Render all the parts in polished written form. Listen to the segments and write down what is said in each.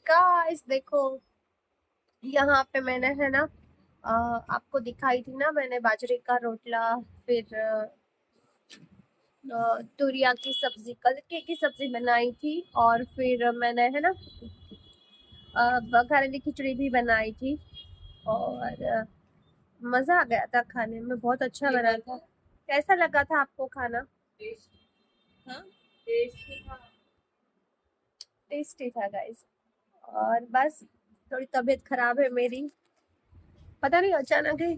Guys देखो, यहाँ पे मैंने है ना आपको दिखाई थी ना, मैंने बाजरे का रोटला, फिर तुरिया की सब्जी, कलके की सब्जी बनाई थी, और फिर मैंने है ना बघारेली खिचड़ी भी बनाई थी। और मजा आ गया था खाने में, बहुत अच्छा बना था। कैसा लगा था आपको खाना? हाँ, टेस्टी था गाइस। और बस थोड़ी तबीयत खराब है मेरी, पता नहीं अचानक ही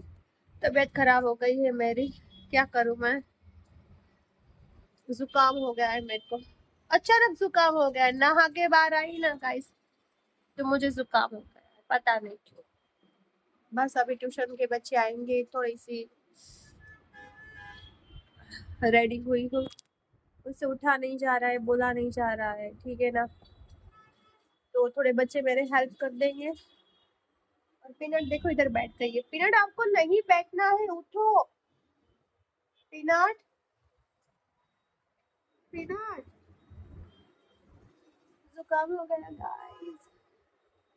तबीयत खराब हो गई है मेरी। क्या करूं मैं, जुकाम हो गया है मेरे को, अचानक जुकाम हो गया है। नहा के बाहर आई ना गाइस, तो मुझे जुकाम हो गया है, पता नहीं क्यों। बस अभी ट्यूशन के बच्चे आएंगे, थोड़ी सी रेडी हुई हूँ, उससे उठा नहीं जा रहा है, बोला नहीं जा रहा है, ठीक है ना। तो थोड़े बच्चे मेरे हेल्प कर देंगे। और पीनट देखो इधर बैठ गई है। पीनट आपको नहीं बैठना है, उठो। पीनट, पीनट, जुकाम हो गया गाइस,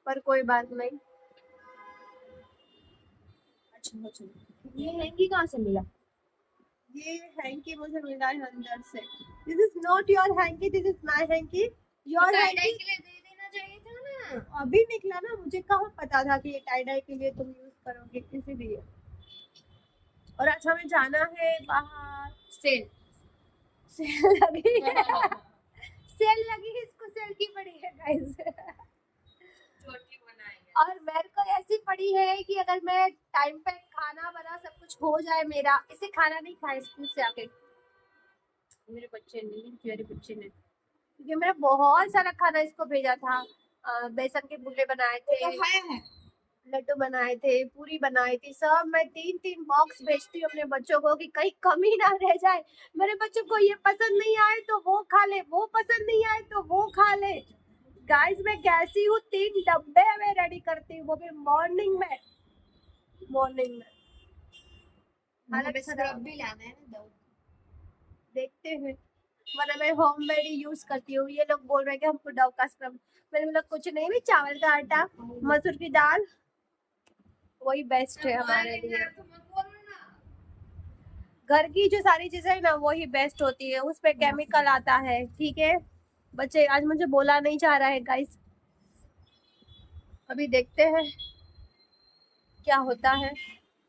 पर कोई बात नहीं। अच्छा अच्छा, ये हैंकी कहाँ से मिला? ये हैंकी मुझे मिला है अंदर से। This is not your hanky, this is my hanky. Your hanky के लिए दे देना चाहिए था ना, अभी निकला ना, मुझे कहाँ पता था कि ये टाई डाई के लिए तुम यूज करोगे, इसीलिए। और आज हमें जाना है बाहर। सेल, सेल लगी है। सेल लगी है, इसको सेल की पड़ी है गाइस। और मेरे को ऐसी पड़ी है कि अगर मैं टाइम पे खाना बना सब कुछ हो जाए मेरा, इसे खाना नहीं खाए स्कूल से आके। मेरे बच्चे नहीं, मेरे बच्चे ने, क्योंकि मैंने बहुत सारा खाना इसको भेजा था। बेसन के बुल्ले बनाए थे, तो लड्डू बनाए थे, पूरी बनाई थी, सब मैं 3-3 बॉक्स भेजती हूँ अपने बच्चों को कि कहीं कमी ना रह जाए। मेरे बच्चों को ये पसंद नहीं आए तो वो खा ले, वो पसंद नहीं आए तो वो खा ले। गाइस मैं कैसी हूँ, 3 डब्बे में रेडी करती हूँ, वो भी मॉर्निंग में, मॉर्निंग में। हालांकि सिरप भी लाना है ना, दो देखते हैं, वरना मैं होम मेड ही यूज करती हूँ। ये लोग बोल रहे हैं कि हमको डव का स्क्रब, मैंने बोला कुछ नहीं, भी चावल का आटा, मसूर की दाल, वही बेस्ट है हमारे लिए। घर की जो सारी चीजें है ना वही बेस्ट होती है, उस पे केमिकल आता है, ठीक है। बच्चे आज मुझे बोला नहीं जा रहा है गाइस, अभी देखते हैं क्या होता है।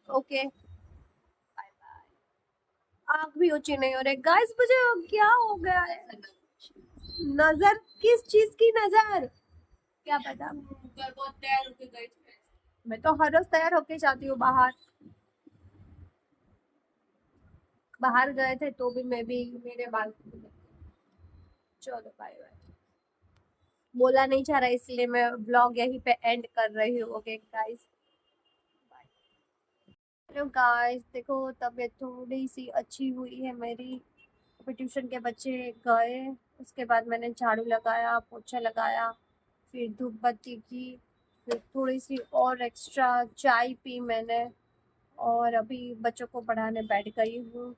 Okay, bye bye. आँख भी ऊंची नहीं हो रही गाइस, मुझे क्या हो गया है? नजर, किस चीज की नजर? क्या पता, बहुत तैयार होके गई थी। मैं तो हर रोज तैयार होके जाती हूँ बाहर, बाहर गए थे तो भी मैं भी, मेरे बाल। चलो बाय बाय, बोला नहीं जा रहा इसलिए मैं ब्लॉग यहीं पे एंड कर रही हूँ। ओके गाइस, हेलो गाइस, देखो तबीयत थोड़ी सी अच्छी हुई है मेरी। अभी ट्यूशन के बच्चे गए, उसके बाद मैंने झाड़ू लगाया, पोछा लगाया, फिर धूप बत्ती की, फिर थोड़ी सी और एक्स्ट्रा चाय पी मैंने, और अभी बच्चों को पढ़ाने बैठ गई हूँ,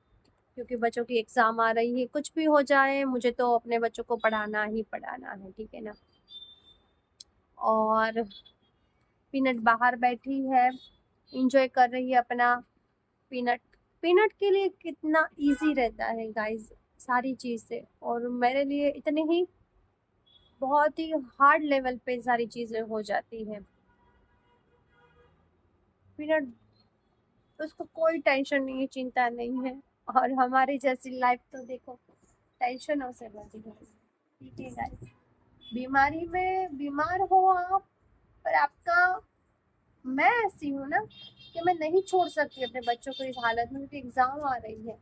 क्योंकि बच्चों की एग्जाम आ रही है। कुछ भी हो जाए मुझे तो अपने बच्चों को पढ़ाना ही पढ़ाना है, ठीक है ना। और पीनट बाहर बैठी है, इंजॉय कर रही है अपना। पीनट, पीनट के लिए कितना इजी रहता है गाइस सारी चीज़ें, और मेरे लिए इतने ही बहुत ही हार्ड लेवल पे सारी चीज़ें हो जाती हैं। पीनट, उसको कोई टेंशन नहीं है, चिंता नहीं है। और हमारी जैसी लाइफ तो देखो टेंशनों से भरी है, ठीक है गाइस। बीमारी में बीमार हो आप, पर आपका, मैं ऐसी हूँ ना कि मैं नहीं छोड़ सकती अपने बच्चों को इस हालत में, क्योंकि एग्जाम आ रही है,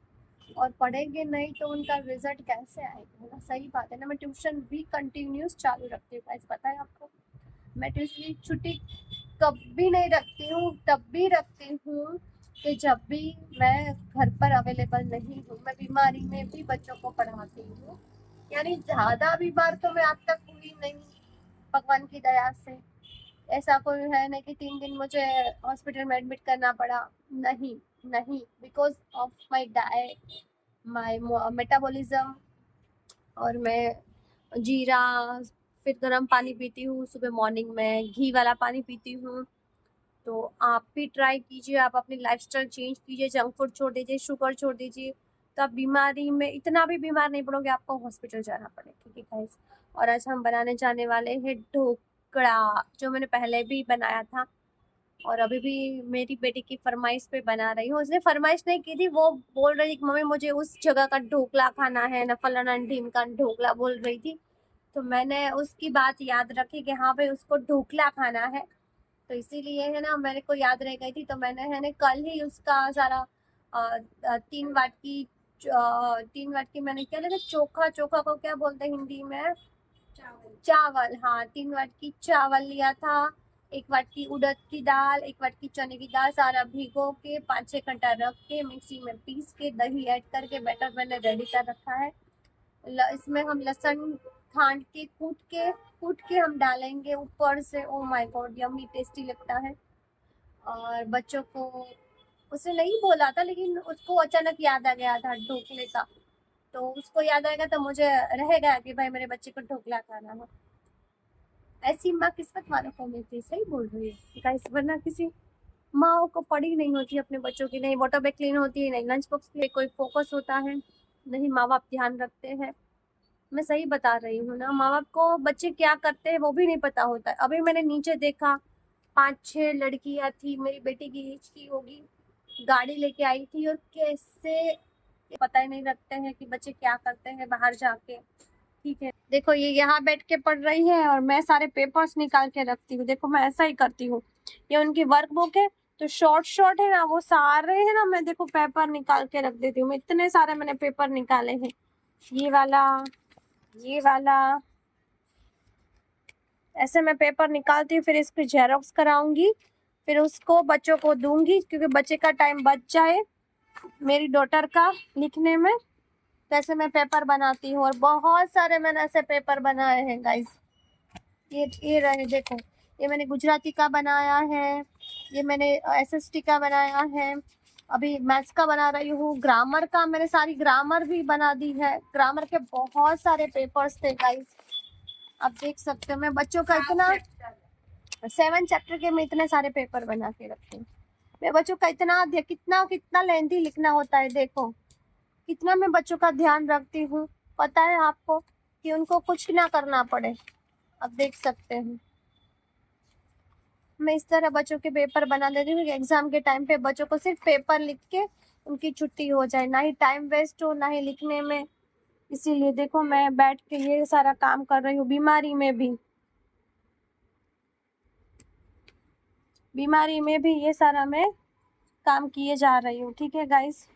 और पढ़ेंगे नहीं तो उनका रिजल्ट कैसे आएगा, है ना। सही बात है ना। मैं ट्यूशन भी कंटिन्यूस चालू रखती हूँ गाइस, पता है आपको। मैं ट्यूशन की छुट्टी कभी नहीं रखती हूँ, तब भी रखती हूँ कि जब भी मैं घर पर अवेलेबल नहीं हूँ। मैं बीमारी में भी बच्चों को पढ़ाती हूँ, यानी ज्यादा बीमार तो मैं अब तक हुई नहीं, भगवान की दया से। ऐसा कोई है नहीं कि 3 दिन मुझे हॉस्पिटल में एडमिट करना पड़ा, नहीं, नहीं, because of my diet, my metabolism, और मैं जीरा, फिर गर्म पानी पीती हूँ सुबह मॉर्निंग में, घी वाला पानी पीती हूँ। तो आप भी ट्राई कीजिए, आप अपनी लाइफस्टाइल चेंज कीजिए, जंक फूड छोड़ दीजिए, शुगर छोड़ दीजिए, तो आप बीमारी में इतना भी बीमार नहीं पड़ोगे, आपको हॉस्पिटल जाना पड़े। ठीक है गाइस, और आज हम बनाने जाने वाले हैं ढोकड़ा, जो मैंने पहले भी बनाया था और अभी भी मेरी बेटी की फरमाइश पे बना रही हूँ। उसने फरमाइश नहीं की थी, वो बोल रही थी कि मम्मी मुझे उस जगह का ढोकला खाना है, न फलाना ढीम का ढोकला बोल रही थी। तो मैंने उसकी बात याद रखी कि हाँ भाई उसको ढोकला खाना है, तो इसीलिए है ना मेरे को याद रह गई थी। तो मैंने है ना कल ही उसका सारा 3 वाट की मैंने क्या लिया था, चोखा, चोखा को क्या बोलते हैं हिंदी में, चावल। हाँ, 3 वाट की चावल लिया था, 1 वाट की उड़द की दाल, 1 वाट की चने की दाल, सारा भिगो के 5-6 घंटा रख के मिक्सी में पीस के दही ऐड करके बैटर मैंने रेडी कर रखा है। इसमें हम लहसुन खांड के कूट के हम डालेंगे ऊपर से। Oh my God, yummy tasty लगता है। और बच्चों को उसने नहीं बोला था, लेकिन उसको अचानक याद आ गया था ढोकले का, तो उसको याद आएगा तो मुझे रहेगा कि भाई मेरे बच्चे को ढोकला खाना है। ऐसी माँ किस्मत वालों को मिलती है, सही बोल रही है गाइस, वरना किसी माँ को पड़ी नहीं होती अपने बच्चों की, नहीं वाटर बैग क्लीन होती है, नहीं लंच बॉक्स पे कोई फोकस होता है, नहीं माँ बाप ध्यान रखते हैं। मैं सही बता रही हूँ ना, माँ बाप को बच्चे क्या करते हैं वो भी नहीं पता होता है। अभी मैंने नीचे देखा 5-6 लड़कियां थी, मेरी बेटी की एज की होगी, गाड़ी लेके आई थी, और कैसे पता ही नहीं रखते हैं कि बच्चे क्या करते हैं बाहर जाके। ठीक है, देखो ये यहाँ बैठ के पढ़ रही है और मैं सारे पेपर्स निकाल के रखती हूँ। देखो मैं ऐसा ही करती हूँ, ये उनकी वर्कबुक है तो शॉर्ट शॉर्ट है ना, वो सारे है ना, मैं देखो पेपर निकाल के रख देती हूँ। मैं इतने सारे मैंने पेपर निकाले हैं, ये वाला, ये वाला, ऐसे मैं पेपर निकालती हूँ, फिर इसकी जेरोक्स कराऊंगी, फिर उसको बच्चों को दूंगी, क्योंकि बच्चे का टाइम बच जाए मेरी डॉटर का लिखने में। तो ऐसे मैं पेपर बनाती हूँ, और बहुत सारे मैंने ऐसे पेपर बनाए हैं गाइस। ये रहे देखो, ये मैंने गुजराती का बनाया है, ये मैंने एसएसटी का बनाया है, अभी मैथ्स का बना रही हूँ, ग्रामर का मैंने सारी ग्रामर भी बना दी है। ग्रामर के बहुत सारे पेपर्स थे गाइस, आप देख सकते हो। मैं बच्चों का इतना 7 चैप्टर के मैं इतने सारे पेपर बना के रखती हूँ। मैं बच्चों का इतना कितना कितना लेंथी लिखना होता है, देखो कितना मैं बच्चों का ध्यान रखती हूँ, पता है आपको, कि उनको कुछ ना करना पड़े। आप देख सकते हैं मैं इस तरह बच्चों के पेपर बना देती हूँ कि एग्जाम के टाइम पे बच्चों को सिर्फ पेपर लिख के उनकी छुट्टी हो जाए, ना ही टाइम वेस्ट हो, ना ही लिखने में। इसीलिए देखो मैं बैठ के ये सारा काम कर रही हूँ, बीमारी में भी ये सारा मैं काम किए जा रही हूँ। ठीक है गाइस।